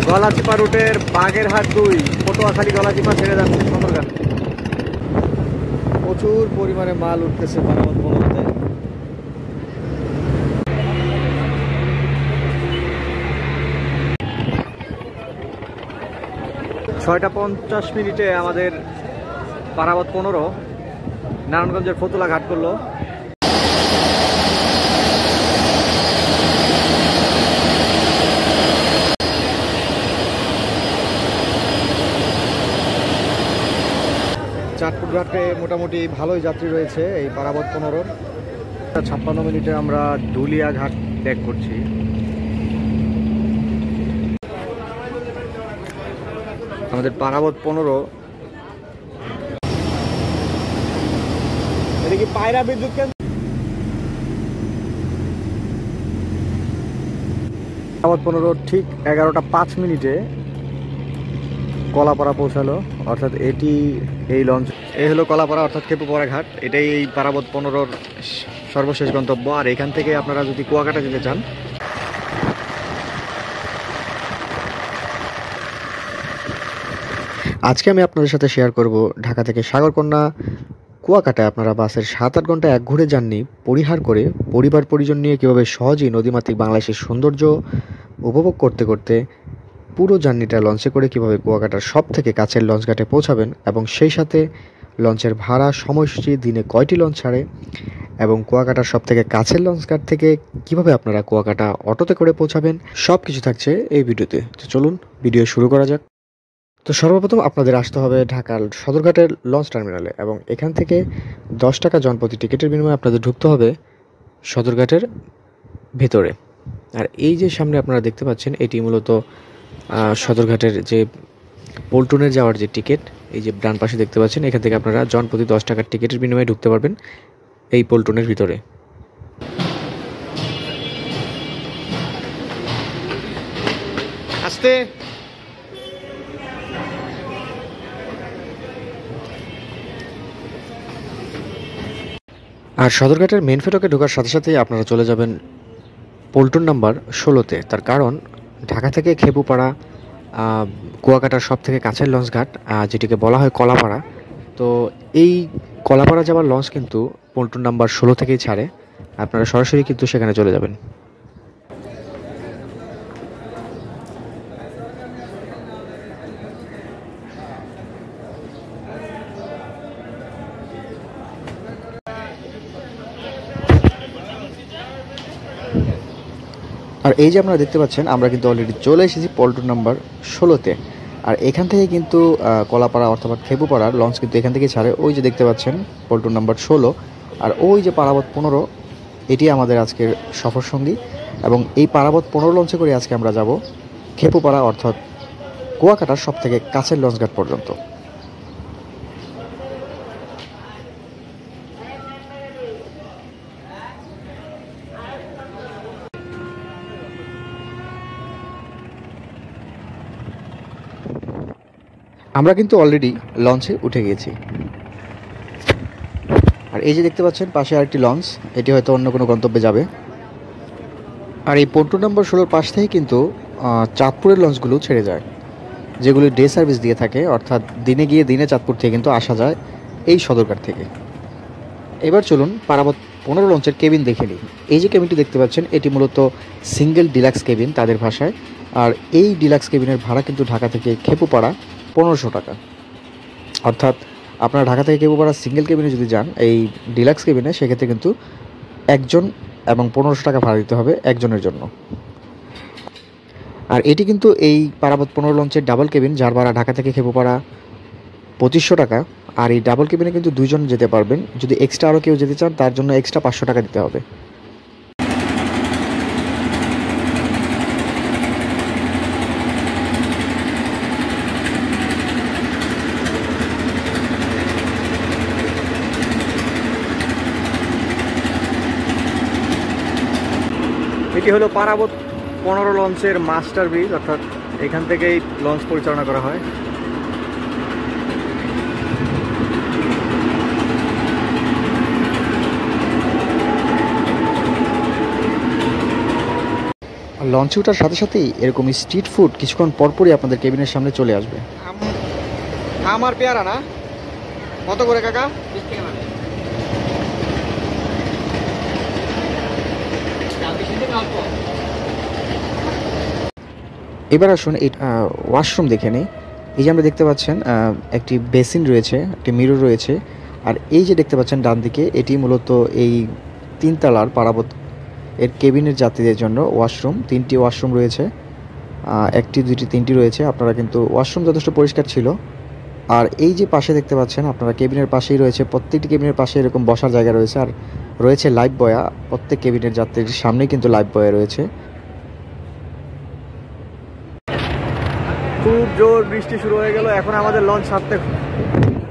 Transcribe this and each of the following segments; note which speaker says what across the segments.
Speaker 1: গলাচিপা রুটের বাগেরহাট 2 পটুয়াখালী গলাচিপা ছেড়ে যাচ্ছে সদরঘাট। প্রচুর পরিমাণে মাল উঠতেছে পারাবত 15-তে। 6:50 আমাদের পারাবত 15 নারায়ণগঞ্জের ফতুল্লা ঘাট করলো। চাঁদপুর ঘাটে মোটামুটি ভালোই যাত্রী রয়েছে এই পারাবত 15। 56 মিনিটে আমরা ধুলিয়া ঘাট ত্যাগ করছি। আমাদের পারাবত 15 এটা কি পায়রা বিদ্যুৎ কেন্দ্র? পারাবত 15 ঠিক 11:05 কলাপাড়া পৌঁছালো, অর্থাৎ এই লঞ্চ এই হলো কলাপাড়া অর্থাৎ খেপুপাড়া ঘাট। এটাই এই পারাবত 15-র সর্বশেষ গন্তব্য। আর এখান থেকে আপনারা যদি কুয়াকাটা যেতে চান, আজকে আমি আপনাদের সাথে শেয়ার করব ঢাকা থেকে সাগরকন্যা কুয়াকাটায় আপনারা বাসের 7-8 ঘন্টা এক ঘুরে জার্নি পরিহার করে পরিবার পরিজন নিয়ে কীভাবে সহজেই নদীমাতৃক বাংলাদেশের সৌন্দর্য উপভোগ করতে করতে পুরো জার্নিটা লঞ্চে করে কীভাবে কুয়াকাটার সব থেকে কাছের লঞ্চঘাটে পৌঁছাবেন, এবং সেই সাথে লঞ্চের ভাড়া, সময়সূচি, দিনে কয়টি লঞ্চ ছাড়ে, এবং কুয়াকাটার সব থেকে কাছের লঞ্চঘাট থেকে কিভাবে আপনারা কুয়াকাটা অটোতে করে পৌঁছাবেন, সব কিছু থাকছে এই ভিডিওতে। তো চলুন ভিডিও শুরু করা যাক। তো সর্বপ্রথম আপনাদের আসতে হবে ঢাকার সদরঘাটের লঞ্চ টার্মিনালে, এবং এখান থেকে 10 টাকা জনপ্রতি টিকিটের বিনিময়ে আপনাদের ঢুকতে হবে সদরঘাটের ভেতরে। আর এই যে সামনে আপনারা দেখতে পাচ্ছেন, এটি মূলত সদরঘাটের যে পল্টনের যাওয়ার যে টিকিট, এই যে ডান পাশে দেখতে পাচ্ছেন, এখান থেকে আপনারা জনপ্রতি 10 টাকার টিকিটের বিনিময়ে ঢুকতে পারবেন এই পল্টনের ভিতরে। আসতে আর সদরঘাটের মেন ফটকে ঢোকার সাথে সাথেই আপনারা চলে যাবেন পল্টন নাম্বার 16-তে। তার কারণ ঢাকা থেকে খেপুপাড়া কুয়াকাটার সব থেকে কাছের লঞ্চঘাট, যেটিকে বলা হয় কলাপাড়া। তো এই কলাপাড়া যাওয়ার লঞ্চ কিন্তু পল্টন নাম্বার 16 থেকেই ছাড়ে। আপনারা সরাসরি কিন্তু সেখানে চলে যাবেন। আর এই যে আপনারা দেখতে পাচ্ছেন, আমরা কিন্তু অলরেডি চলে এসেছি পল্টন নাম্বার 16-তে। আর এখান থেকে কিন্তু কলাপাড়া অর্থাৎ খেপুপাড়ার লঞ্চ কিন্তু এখান থেকে ছাড়ে। ওই যে দেখতে পাচ্ছেন পল্টন নাম্বার 16, আর ওই যে পারাবত 15, এটি আমাদের আজকের সফর সঙ্গী। এবং এই পারাবত 15 লঞ্চে করে আজকে আমরা যাব খেপুপাড়া অর্থাৎ কুয়াকাটার সব থেকে কাছের লঞ্চঘাট পর্যন্ত। আমরা কিন্তু অলরেডি লঞ্চে উঠে গিয়েছি। আর এই যে দেখতে পাচ্ছেন পাশে আরেকটি লঞ্চ, এটি হয়তো অন্য কোনো গন্তব্যে যাবে। আর এই পল্টন নাম্বার 16 পাশ থেকে কিন্তু চাঁদপুরের লঞ্চগুলো ছেড়ে যায়, যেগুলি ডে সার্ভিস দিয়ে থাকে, অর্থাৎ দিনে গিয়ে দিনে চাঁদপুর থেকে কিন্তু আসা যায় এই সদরঘাট থেকে। এবার চলুন পারাবত 15 লঞ্চের কেবিন দেখে নিই। এই যে কেবিনটি দেখতে পাচ্ছেন, এটি মূলত সিঙ্গেল ডিলাক্স কেবিন তাদের ভাষায়। আর এই ডিলাক্স কেবিনের ভাড়া কিন্তু ঢাকা থেকে খেপুপাড়া 1500 টাকা। অর্থাৎ আপনারা ঢাকা থেকে খেপুপাড়া সিঙ্গেল কেবিনে যদি যান এই ডিলাক্স কেবিনে, সেক্ষেত্রে কিন্তু একজন এবং 1500 টাকা ভাড়া দিতে হবে একজনের জন্য। আর এটি কিন্তু এই পারাবত 15 লঞ্চের ডাবল কেবিন, যার ভাড়া ঢাকা থেকে খেপুপাড়া 2500 টাকা। আর এই ডাবল কেবিনে কিন্তু দুজন যেতে পারবেন। যদি এক্সট্রা আরও কেউ যেতে চান, তার জন্য এক্সট্রা 500 টাকা দিতে হবে। এটি হলো পারাবত 15 লঞ্চের মাস্টার ব্রিজ, অর্থাৎ এখান থেকেই লঞ্চ পরিচালনা করা হয়। লঞ্চে ওঠার সাথে সাথেই এরকম স্ট্রিট ফুড কিছুক্ষণ পরপরই আপনাদের কেবিনের সামনে চলে আসবে।
Speaker 2: আমার পেয়ারা না কত করে কাকা?
Speaker 1: এবার আসুন এই ওয়াশরুম দেখে নিই। এই যে আমরা দেখতে পাচ্ছেন একটি বেসিন রয়েছে, একটি মিরর রয়েছে, আর এই যে দেখতে পাচ্ছেন ডান দিকে এটি মূলত এই 3 তলার পারাবত এর কেবিনের যাত্রীদের জন্য ওয়াশরুম। 3টি ওয়াশরুম রয়েছে, 1টি 2টি 3টি রয়েছে। আপনারা কিন্তু ওয়াশরুম যথেষ্ট পরিষ্কার ছিল। আর এই যে পাশে দেখতে পাচ্ছেন আপনারা কেবিনের পাশেই রয়েছে, প্রত্যেকটি কেবিনের পাশে এরকম বসার জায়গা রয়েছে, আর রয়েছে লাইফ বয়া। প্রত্যেক কেবিনের যাত্রীর সামনেই কিন্তু লাইফ বয়া রয়েছে।
Speaker 2: খুব জোর বৃষ্টি শুরু হয়ে গেল, এখন আমাদের লঞ্চ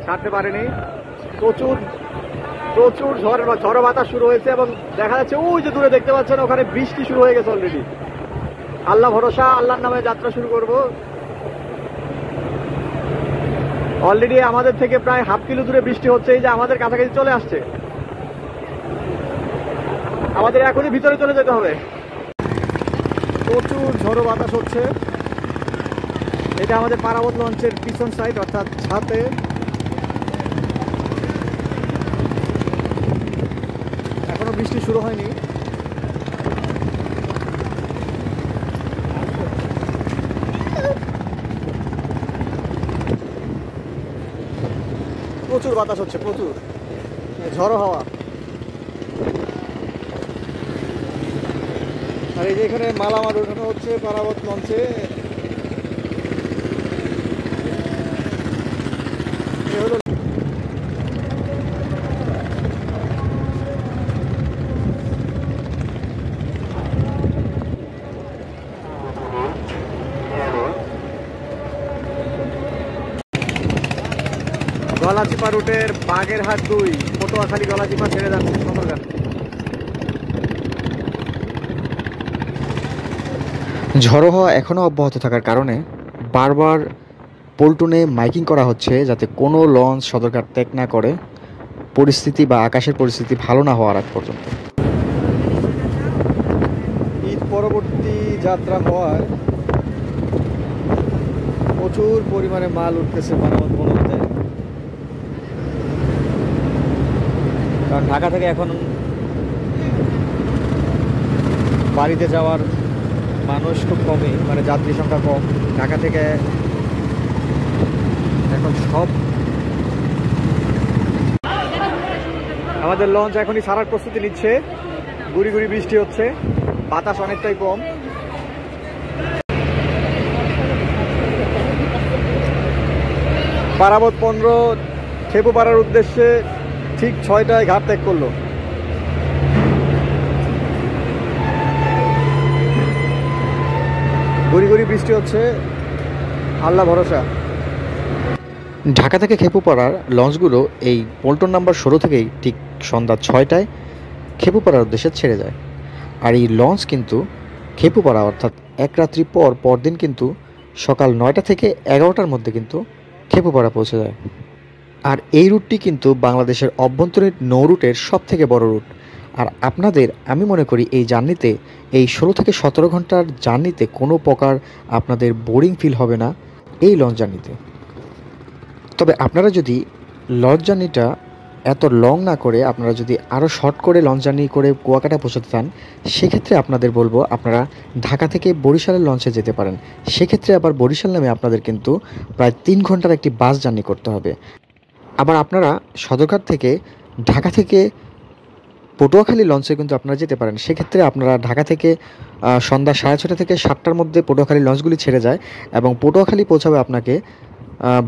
Speaker 2: ছাড়তে পারেনি। প্রচুর প্রচুর ঝড় বাতাস শুরু হয়েছে এবং দেখা যাচ্ছে ওই যে দূরে দেখতে পাচ্ছেন ওখানে বৃষ্টি শুরু হয়ে গেছে অলরেডি। আল্লাহ ভরসা, আল্লাহর নামে যাত্রা শুরু করব। অলরেডি আমাদের থেকে প্রায় হাফ কিলো দূরে বৃষ্টি হচ্ছে, এই যে আমাদের কাছাকাছি চলে আসছে। আমাদের এখনই ভিতরে চলে যেতে হবে। প্রচুর ঝড় বাতাস হচ্ছে। এটা আমাদের পারাবত লঞ্চের পিছন সাইড, অর্থাৎ ছাতে। এখনো বৃষ্টি শুরু হয়নি। প্রচুর বাতাস হচ্ছে, প্রচুর ঝড়ো হাওয়া। আর এই যে এখানে মালামাল ওঠানো হচ্ছে পারাবত লঞ্চে। গলাচিপা রুটের বাগেরহাট 2 পটুয়াখালী গলাচিপা ছেড়ে যাচ্ছে সদরঘাট।
Speaker 1: ঝড়ো হওয়া এখনও অব্যাহত থাকার কারণে বারবার পল্টনে মাইকিং করা হচ্ছে যাতে কোনো লঞ্চ সদরঘাট ত্যাগ না করে, পরিস্থিতি বা আকাশের পরিস্থিতি ভালো না হওয়ার আগ পর্যন্ত।
Speaker 2: ঈদ পরবর্তী যাত্রা হওয়ায় প্রচুর পরিমাণে মাল উঠতেছে পারাবত বন্দরে। কারণ ঢাকা থেকে এখন বাড়িতে যাওয়ার মানুষ খুব কমই, মানে যাত্রী সংখ্যা কম। ঢাকা থেকে এখন সব আমাদের লঞ্চ এখনই ছাড়ার প্রস্তুতি নিচ্ছে। গুড়ি গুড়ি বৃষ্টি হচ্ছে, বাতাস অনেকটাই কম। পারাবত 15 খেপুপাড়ার উদ্দেশ্যে ঠিক 6টায় ঘাট ত্যাগ করলো। গুড়ি গুড়ি বৃষ্টি হচ্ছে, আল্লাহ ভরসা।
Speaker 1: ঢাকা থেকে খেপুপাড়ার লঞ্চগুলো এই পল্টন নাম্বার 16 থেকেই ঠিক সন্ধ্যা 6টায় খেপুপাড়ার উদ্দেশ্যে ছেড়ে যায়। আর এই লঞ্চ কিন্তু খেপুপাড়া অর্থাৎ এক রাত্রি পরদিন কিন্তু সকাল 9টা থেকে 11টার মধ্যে কিন্তু খেপুপাড়া পৌঁছে যায়। আর এই রুটটি কিন্তু বাংলাদেশের অভ্যন্তরীণ নৌ রুটের সব থেকে বড় রুট। আর আপনাদের আমি মনে করি এই জার্নিতে, এই 16 থেকে 17 ঘন্টার জার্নিতে কোনো প্রকার আপনাদের বোরিং ফিল হবে না এই লঞ্চ জার্নিতে। তবে আপনারা যদি লঞ্চ জার্নিটা এত লং না করে আপনারা যদি আরও শর্ট করে লঞ্চ জার্নি করে কুয়াকাটা পৌঁছাতে চান, সেক্ষেত্রে আপনাদের বলবো আপনারা ঢাকা থেকে বরিশালের লঞ্চে যেতে পারেন। সেক্ষেত্রে আবার বরিশাল নামে আপনাদের কিন্তু প্রায় 3 ঘন্টার একটি বাস জার্নি করতে হবে। আবার আপনারা সদরঘাট থেকে ঢাকা থেকে পটুয়াখালী লঞ্চে কিন্তু আপনারা যেতে পারেন। সেক্ষেত্রে আপনারা ঢাকা থেকে সন্ধ্যা 6:30 থেকে 7টার মধ্যে পটুয়াখালী লঞ্চগুলি ছেড়ে যায় এবং পটুয়াখালী পৌঁছাবে আপনাকে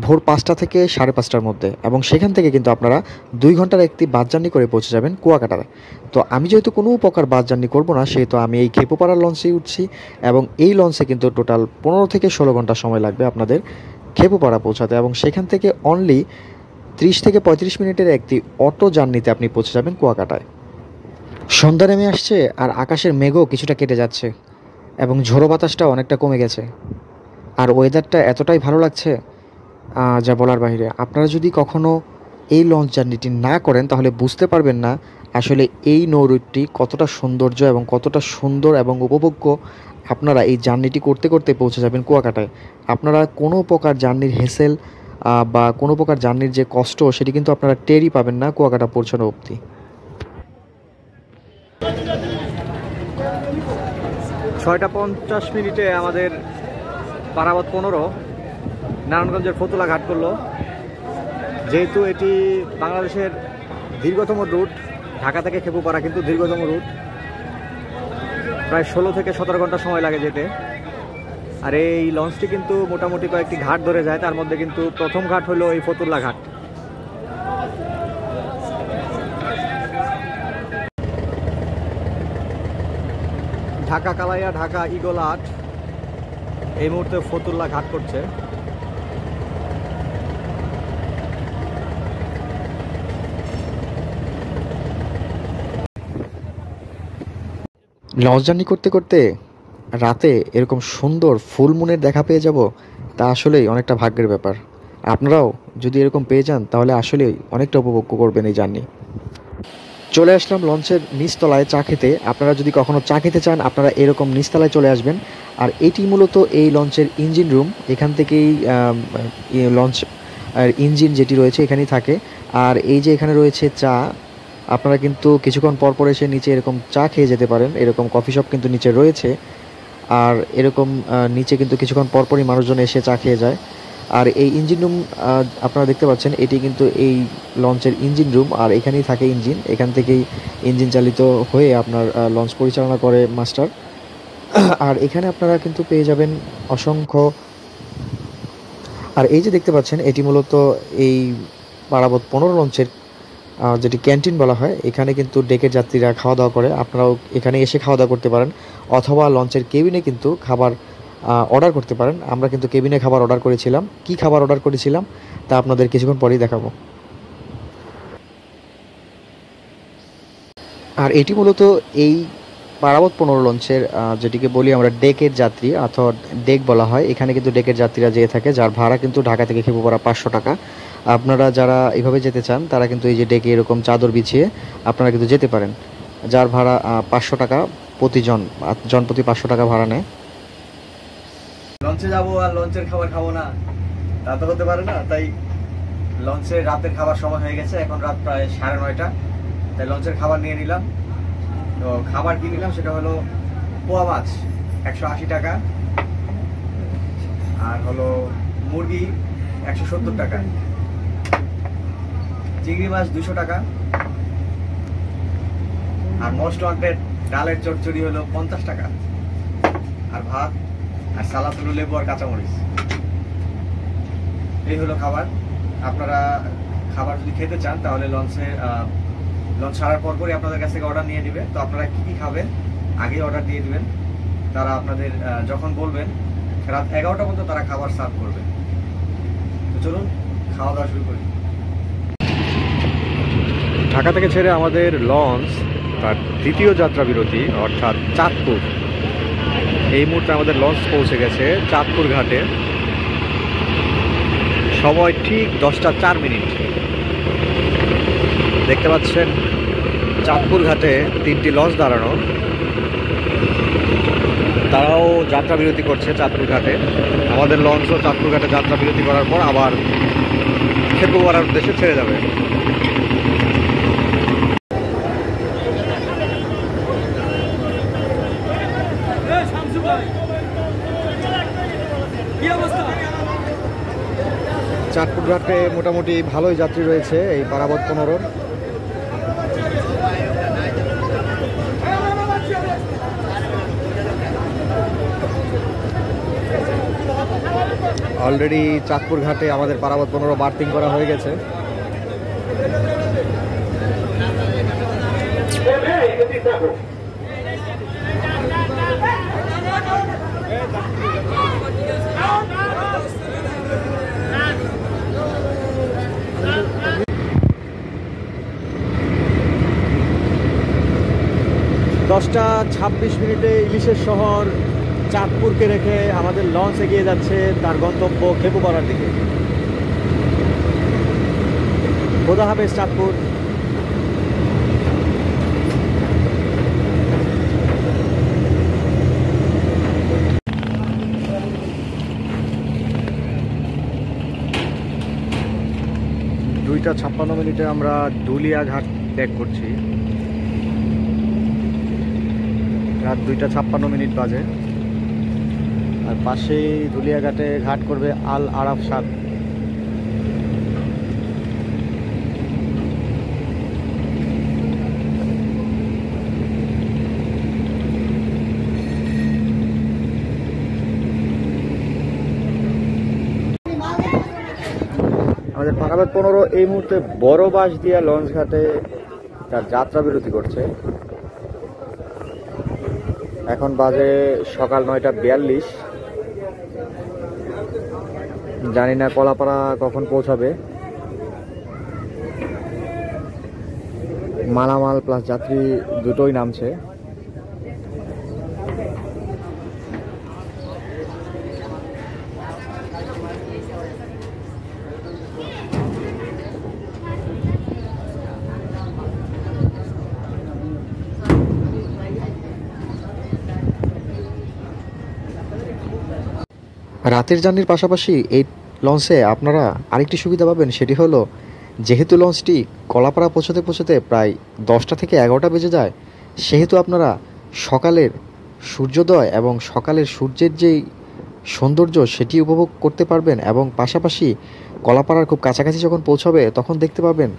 Speaker 1: ভোর 5টা থেকে 5:30টার মধ্যে, এবং সেখান থেকে কিন্তু আপনারা 2 ঘন্টার একটি বাস জার্নি করে পৌঁছে যাবেন কুয়াকাটায়। তো আমি যেহেতু কোনো প্রকার বাস জার্নি করবো না, সেহেতু আমি এই খেপুপাড়ার লঞ্চেই উঠছি এবং এই লঞ্চে কিন্তু টোটাল 15 থেকে 16 ঘন্টা সময় লাগবে আপনাদের খেপুপাড়া পৌঁছাতে, এবং সেখান থেকে অনলি 30 থেকে 35 মিনিটের একটি অটো জার্নিতে আপনি পৌঁছে যাবেন কুয়াকাটায়। সন্ধ্যা নেমে আসছে আর আকাশের মেঘও কিছুটা কেটে যাচ্ছে এবং ঝোড়ো বাতাসটা অনেকটা কমে গেছে, আর ওয়েদারটা এতটাই ভালো লাগছে যা বলার বাইরে। আপনারা যদি কখনো এই লঞ্চ জার্নিটি না করেন তাহলে বুঝতে পারবেন না আসলে এই নৌ রুটটি কতটা সৌন্দর্য এবং কতটা সুন্দর এবং উপভোগ্য আপনারা এই জার্নিটি করতে করতে পৌঁছে যাবেন কুয়াকাটায়। আপনারা কোনো প্রকার জার্নির হেসেল বা কোনো প্রকার জার্নির যে কষ্ট সেটি কিন্তু আপনারা টেরই পাবেন না কুয়াকাটা পৌঁছানো অবধি।
Speaker 2: 6:50 আমাদের পারাবত 15 নারায়ণগঞ্জের ফতুল্লা ঘাট করলো। যেহেতু এটি বাংলাদেশের দীর্ঘতম রুট, ঢাকা থেকে খেপুপাড়া কিন্তু দীর্ঘতম রুট, প্রায় 16 থেকে 17 ঘন্টা সময় লাগে যেতে। আর এই লঞ্চটি কিন্তু মোটামুটি কয়েকটি ঘাট ধরে যায়, তার মধ্যে কিন্তু প্রথম ঘাট হলো এই ফতুল্লা ঘাট। ঢাকা কালাইয়া, ঢাকা ইগোলাট এই মুহূর্তে ফতুল্লা ঘাট করছে।
Speaker 1: লঞ্চ জার্নি করতে করতে রাতে এরকম সুন্দর ফুল মুনের দেখা পেয়ে যাব, তা আসলেই অনেকটা ভাগ্যের ব্যাপার। আপনারাও যদি এরকম পেয়ে যান তাহলে আসলেই অনেকটা উপভোগ করবেন এই জার্নি। চলে আসলাম লঞ্চের নিচতলায় চা খেতে। আপনারা যদি কখনো চা খেতে চান আপনারা এরকম নিচতলায় চলে আসবেন। আর এটি মূলত এই লঞ্চের ইঞ্জিন রুম। এখান থেকেই লঞ্চ আর ইঞ্জিন যেটি রয়েছে এখানেই থাকে। আর এই যে এখানে রয়েছে চা, আপনারা কিন্তু কিছুক্ষণ পর পর এসে নিচে এরকম চা খেয়ে যেতে পারেন। এরকম কফি শপ কিন্তু নিচে রয়েছে। আর এরকম নিচে কিন্তু কিছুক্ষণ পরপরই মানুষজন এসে চা খেয়ে যায়। আর এই ইঞ্জিন রুম আপনারা দেখতে পাচ্ছেন, এটি কিন্তু এই লঞ্চের ইঞ্জিন রুম। আর এখানেই থাকে ইঞ্জিন, এখান থেকেই ইঞ্জিন চালিত হয়ে আপনার লঞ্চ পরিচালনা করে মাস্টার। আর এখানে আপনারা কিন্তু পেয়ে যাবেন অসংখ্য। আর এই যে দেখতে পাচ্ছেন এটি মূলত এই পারাবত 15 লঞ্চের যেটি ক্যান্টিন বলা হয়। এখানে কিন্তু ডেকের যাত্রীরা খাওয়া দাওয়া করে, আপনারাও এখানে এসে খাওয়া দাওয়া করতে পারেন, অথবা লঞ্চের কেবিনে কিন্তু খাবার অর্ডার করতে পারেন। আমরা কিন্তু কেবিনে খাবার অর্ডার করেছিলাম। কি খাবার অর্ডার করেছিলাম তা আপনাদের কিছুক্ষণ পরেই দেখাবো। আর এটি মূলত এই পারাবত 15 লঞ্চের যেটিকে বলি আমরা ডেকের যাত্রী অথবা ডেক বলা হয়। এখানে কিন্তু ডেকের যাত্রীরা যেয়ে থাকে, যার ভাড়া কিন্তু ঢাকা থেকে খেপুপাড়া 500 টাকা। আপনারা যারা এভাবে যেতে চান তারা কিন্তু এই যে ডেকে এরকম চাদর বিছিয়ে আপনারা কিন্তু যেতে পারেন, যার ভাড়া 500 টাকা প্রতিজন, জনপ্রতি 500 টাকা ভাড়া নেয়।
Speaker 2: লঞ্চে যাবো আর লঞ্চের খাবার খাবো না, তা তো হতে পারে না। তাই লঞ্চের রাতের খাবার সময় হয়ে গেছে, এখন রাত প্রায় 9:30। তাই লঞ্চের খাবার নিয়ে নিলাম। তো খাবার কি নিলাম সেটা হলো পোয়া মাছ 180 টাকা, আর হলো মুরগি 170 টাকা, চিংড়ি মাছ 200 টাকা, আর মোস্ট ওয়ান্টেড ডালের চচ্চড়ি হলো 50 টাকা, আর ভাত আর সালাদ হলো লেবু আর কাঁচামরিচ। এই হলো খাবার। আপনারা খাবার যদি খেতে চান তাহলে লঞ্চ ছাড়ার পরপরই আপনাদের কাছ থেকে অর্ডার নিয়ে নেবে। তো আপনারা কি কি খাবেন আগে অর্ডার দিয়ে দিবেন, তারা আপনাদের যখন বলবেন রাত 11টা পর্যন্ত তারা খাবার সার্ভ করবে। তো চলুন খাওয়া দাওয়া শুরু করি। ঢাকা থেকে ছেড়ে আমাদের লঞ্চ তার দ্বিতীয় যাত্রা বিরতি অর্থাৎ চাঁদপুর। এই মুহূর্তে আমাদের লঞ্চ পৌঁছে গেছে চাঁদপুর ঘাটে। সময় ঠিক 10:04। দেখতে পাচ্ছেন চাঁদপুর ঘাটে 3টি লঞ্চ দাঁড়ানো, তারাও যাত্রা বিরতি করছে চাঁদপুর ঘাটে। আমাদের লঞ্চও চাঁদপুর ঘাটে যাত্রা বিরতি করার পর আবার খেপুপাড়ার উদ্দেশ্যে ছেড়ে যাবে। চাঁদপুর ঘাটে মোটামুটি ভালোই যাত্রী রয়েছে এই পারাবত 15। অলরেডি চাঁদপুর ঘাটে আমাদের পারাবত 15 বার্থিং করা হয়ে গেছে। দশটা 26 ইলিশের শহর চাঁদপুরকে রেখে আমাদের লঞ্চ এগিয়ে যাচ্ছে তার গন্তব্য খেপুপাড়ার দিকে। খোদা হাফেজ চাঁদপুর। 2:56 আমরা দুলিয়াঘাট ত্যাগ করছি। রাত 2:56 বাজে। আর পাশেই দুলিয়াঘাটে ঘাট করবে আল আরাফ সাদ। আমাদের পারাবাদ 15 এই মুহূর্তে বড় বাঁশ দিয়া লঞ্চ ঘাটে তার যাত্রা বিরতি করছে। এখন বাজে সকাল 9:42। জানি না কলাপাড়া কখন পৌঁছাবে। মালামাল প্লাস যাত্রী দুটোই নামছে। রাতের জার্নির পাশাপাশি এই লঞ্চে আপনারা আরেকটি সুবিধা পাবেন, সেটি হলো যেহেতু লঞ্চটি কলাপাড়া পৌঁছতে পৌঁছতে প্রায় 10টা থেকে 11টা বেজে যায়, সেহেতু আপনারা সকালের সূর্যোদয় এবং সকালের সূর্যের যেই সৌন্দর্য সেটি উপভোগ করতে পারবেন। এবং পাশাপাশি কলাপাড়ার খুব কাছাকাছি যখন পৌঁছাবে তখন দেখতে পাবেন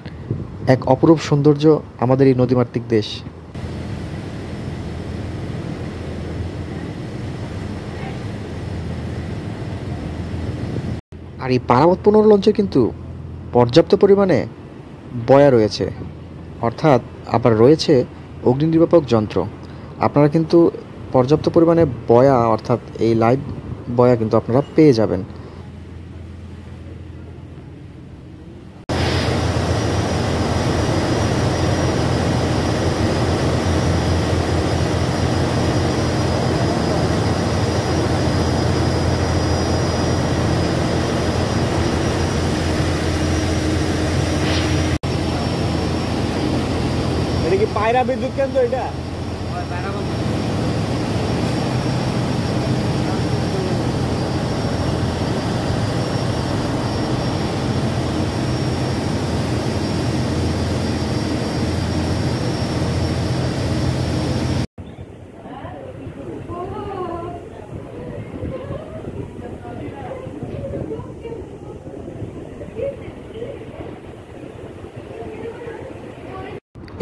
Speaker 2: এক অপরূপ সৌন্দর্য আমাদের এই নদীমাতৃক দেশ। আর এই পারাবত 15 লঞ্চে কিন্তু পর্যাপ্ত পরিমাণে বয়া রয়েছে, অর্থাৎ আবার রয়েছে অগ্নি নির্বাপক যন্ত্র। আপনারা কিন্তু পর্যাপ্ত পরিমাণে বয়া অর্থাৎ এই লাইভ বয়া কিন্তু আপনারা পেয়ে যাবেন। এটা কি পায়রা বিদ্যুৎ কেন্দ্র? এটা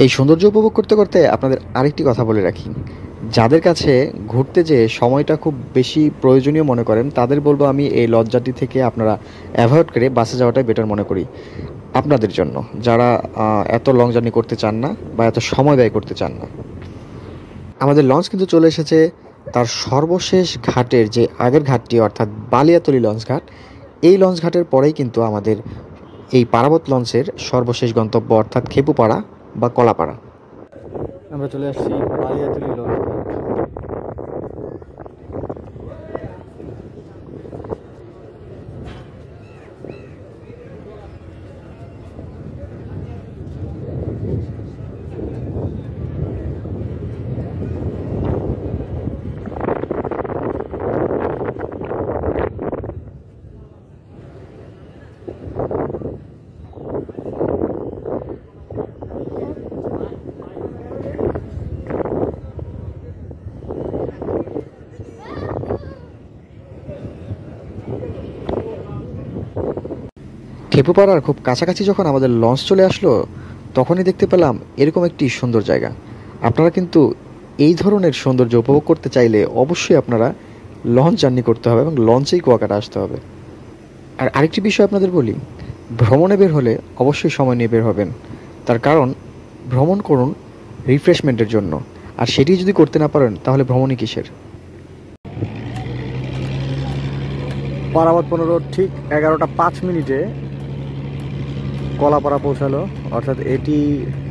Speaker 2: এই সৌন্দর্য উপভোগ করতে করতে আপনাদের আরেকটি কথা বলে রাখি, যাদের কাছে ঘুরতে যেয়ে সময়টা খুব বেশি প্রয়োজনীয় মনে করেন তাদের বলবো আমি এই লঞ্চটি থেকে আপনারা অ্যাভয়েড করে বাসে যাওয়াটাই বেটার মনে করি আপনাদের জন্য, যারা এত লং জার্নি করতে চান না বা এত সময় ব্যয় করতে চান না। আমাদের লঞ্চ কিন্তু চলে এসেছে তার সর্বশেষ ঘাটের যে আগের ঘাটটি অর্থাৎ বালিয়াতলী লঞ্চ ঘাট। এই লঞ্চ ঘাটের পরেই কিন্তু আমাদের এই পারাবত লঞ্চের সর্বশেষ গন্তব্য অর্থাৎ খেপুপাড়া বা কলাপাড়া। আমরা চলে আসছি বালিয়াতলী লঞ্চ ঘাট। খেপুপাড়ার খুব কাছাকাছি যখন আমাদের লঞ্চ চলে আসলো তখনই দেখতে পেলাম এরকম একটি সুন্দর জায়গা। আপনারা কিন্তু এই ধরনের সৌন্দর্য উপভোগ করতে চাইলে অবশ্যই আপনারা লঞ্চ জার্নি করতে হবে এবং লঞ্চেই কুয়াকাটা আসতে হবে। আর আরেকটি বিষয় আপনাদের বলি, ভ্রমণে বের হলে অবশ্যই সময় নিয়ে বের হবেন, তার কারণ ভ্রমণ করুন রিফ্রেশমেন্টের জন্য, আর সেটি যদি করতে না পারেন তাহলে ভ্রমণই কিসের। পারাবত 15 ঠিক 11:05 কলাপাড়া পৌঁছালো, অর্থাৎ এটি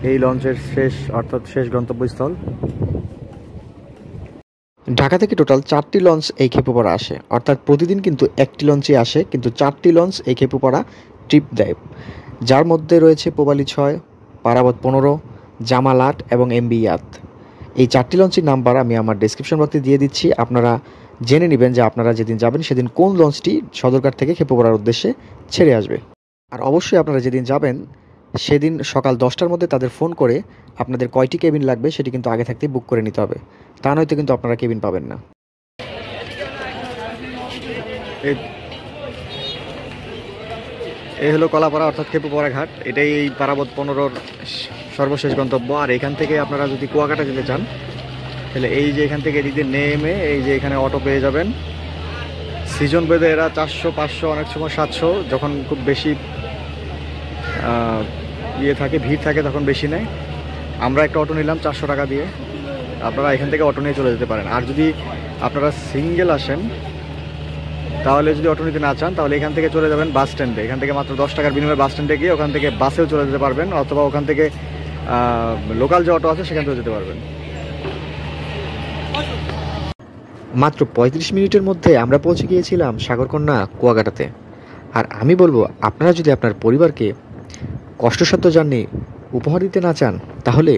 Speaker 2: এই লঞ্চের শেষ গন্তব্যস্থল। ঢাকা থেকে টোটাল 4টি লঞ্চ এই খেপুপাড়া আসে, অর্থাৎ প্রতিদিন কিন্তু একটি লঞ্চই আসে, কিন্তু 4টি লঞ্চ এই খেপুপাড়া ট্রিপ দেয়, যার মধ্যে রয়েছে পোবালি 6, পারাবত 15, জামাল 8 এবং MB ইয়াত। এই 4টি লঞ্চের নাম্বার আমি আমার ডেসক্রিপশন বক্সে দিয়ে দিচ্ছি, আপনারা জেনে নেবেন যে আপনারা যেদিন যাবেন সেদিন কোন লঞ্চটি সদরঘাট থেকে খেপুপাড়ার উদ্দেশ্যে ছেড়ে আসবে।
Speaker 1: আর অবশ্যই আপনারা যেদিন যাবেন সেদিন সকাল 10টার মধ্যে তাদের ফোন করে আপনাদের কয়টি কেবিন লাগবে সেটি কিন্তু আগে থাকতেই বুক করে নিতে হবে, তা নয়তো কিন্তু আপনারা কেবিন পাবেন না।
Speaker 2: এই হলো কলাপাড়া অর্থাৎ খেপুপাড়া ঘাট, এটাই এই পারাবত 15-র সর্বশেষ গন্তব্য। আর এখান থেকে আপনারা যদি কুয়াকাটা যেতে চান তাহলে এই যে এখান থেকে এদিকে নেমে এই যে এখানে অটো পেয়ে যাবেন। সিজন বেঁধে এরা 400, 500, অনেক সময় 700, যখন খুব বেশি ইয়ে থাকে, ভিড় থাকে, তখন বেশি নেয়। আমরা একটা অটো নিলাম 400 টাকা দিয়ে। আপনারা এখান থেকে অটো নিয়ে চলে যেতে পারেন। আর যদি আপনারা সিঙ্গেল আসেন তাহলে যদি অটো নিতে না চান তাহলে এখান থেকে চলে যাবেন বাস স্ট্যান্ডে। এখান থেকে মাত্র 10 টাকার বিনিময়ে বাস স্ট্যান্ডে গিয়ে ওখান থেকে বাসেও চলে যেতে পারবেন, অথবা ওখান থেকে লোকাল যে অটো আছে সেখান থেকে যেতে পারবেন।
Speaker 1: মাত্র 35 মিনিটের মধ্যে আমরা পৌঁছে গিয়েছিলাম সাগরকন্যা কুয়াকাটাতে। আর আমি বলবো, আপনারা যদি আপনার পরিবারকে কষ্টসাধ্য জার্নি উপহার দিতে না চান তাহলে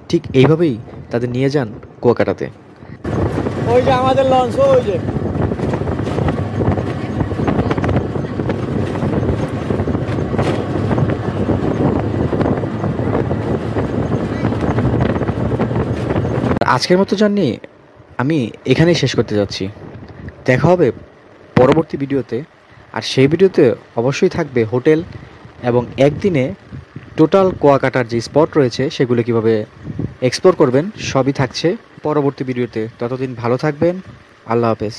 Speaker 1: ঠিক এইভাবেই তাদের নিয়ে যান কুয়াকাটাতে।
Speaker 2: ওই যে আমাদের লঞ্চ, ওই যে
Speaker 1: আজকের মতো জার্নি আমি এখানেই শেষ করতে যাচ্ছি। দেখা হবে পরবর্তী ভিডিওতে। আর সেই ভিডিওতে অবশ্যই থাকবে হোটেল এবং একদিনে টোটাল কুয়াকাটার যে স্পট রয়েছে সেগুলো কিভাবে এক্সপ্লোর করবেন সবই থাকছে পরবর্তী ভিডিওতে। ততদিন ভালো থাকবেন। আল্লাহ হাফেজ।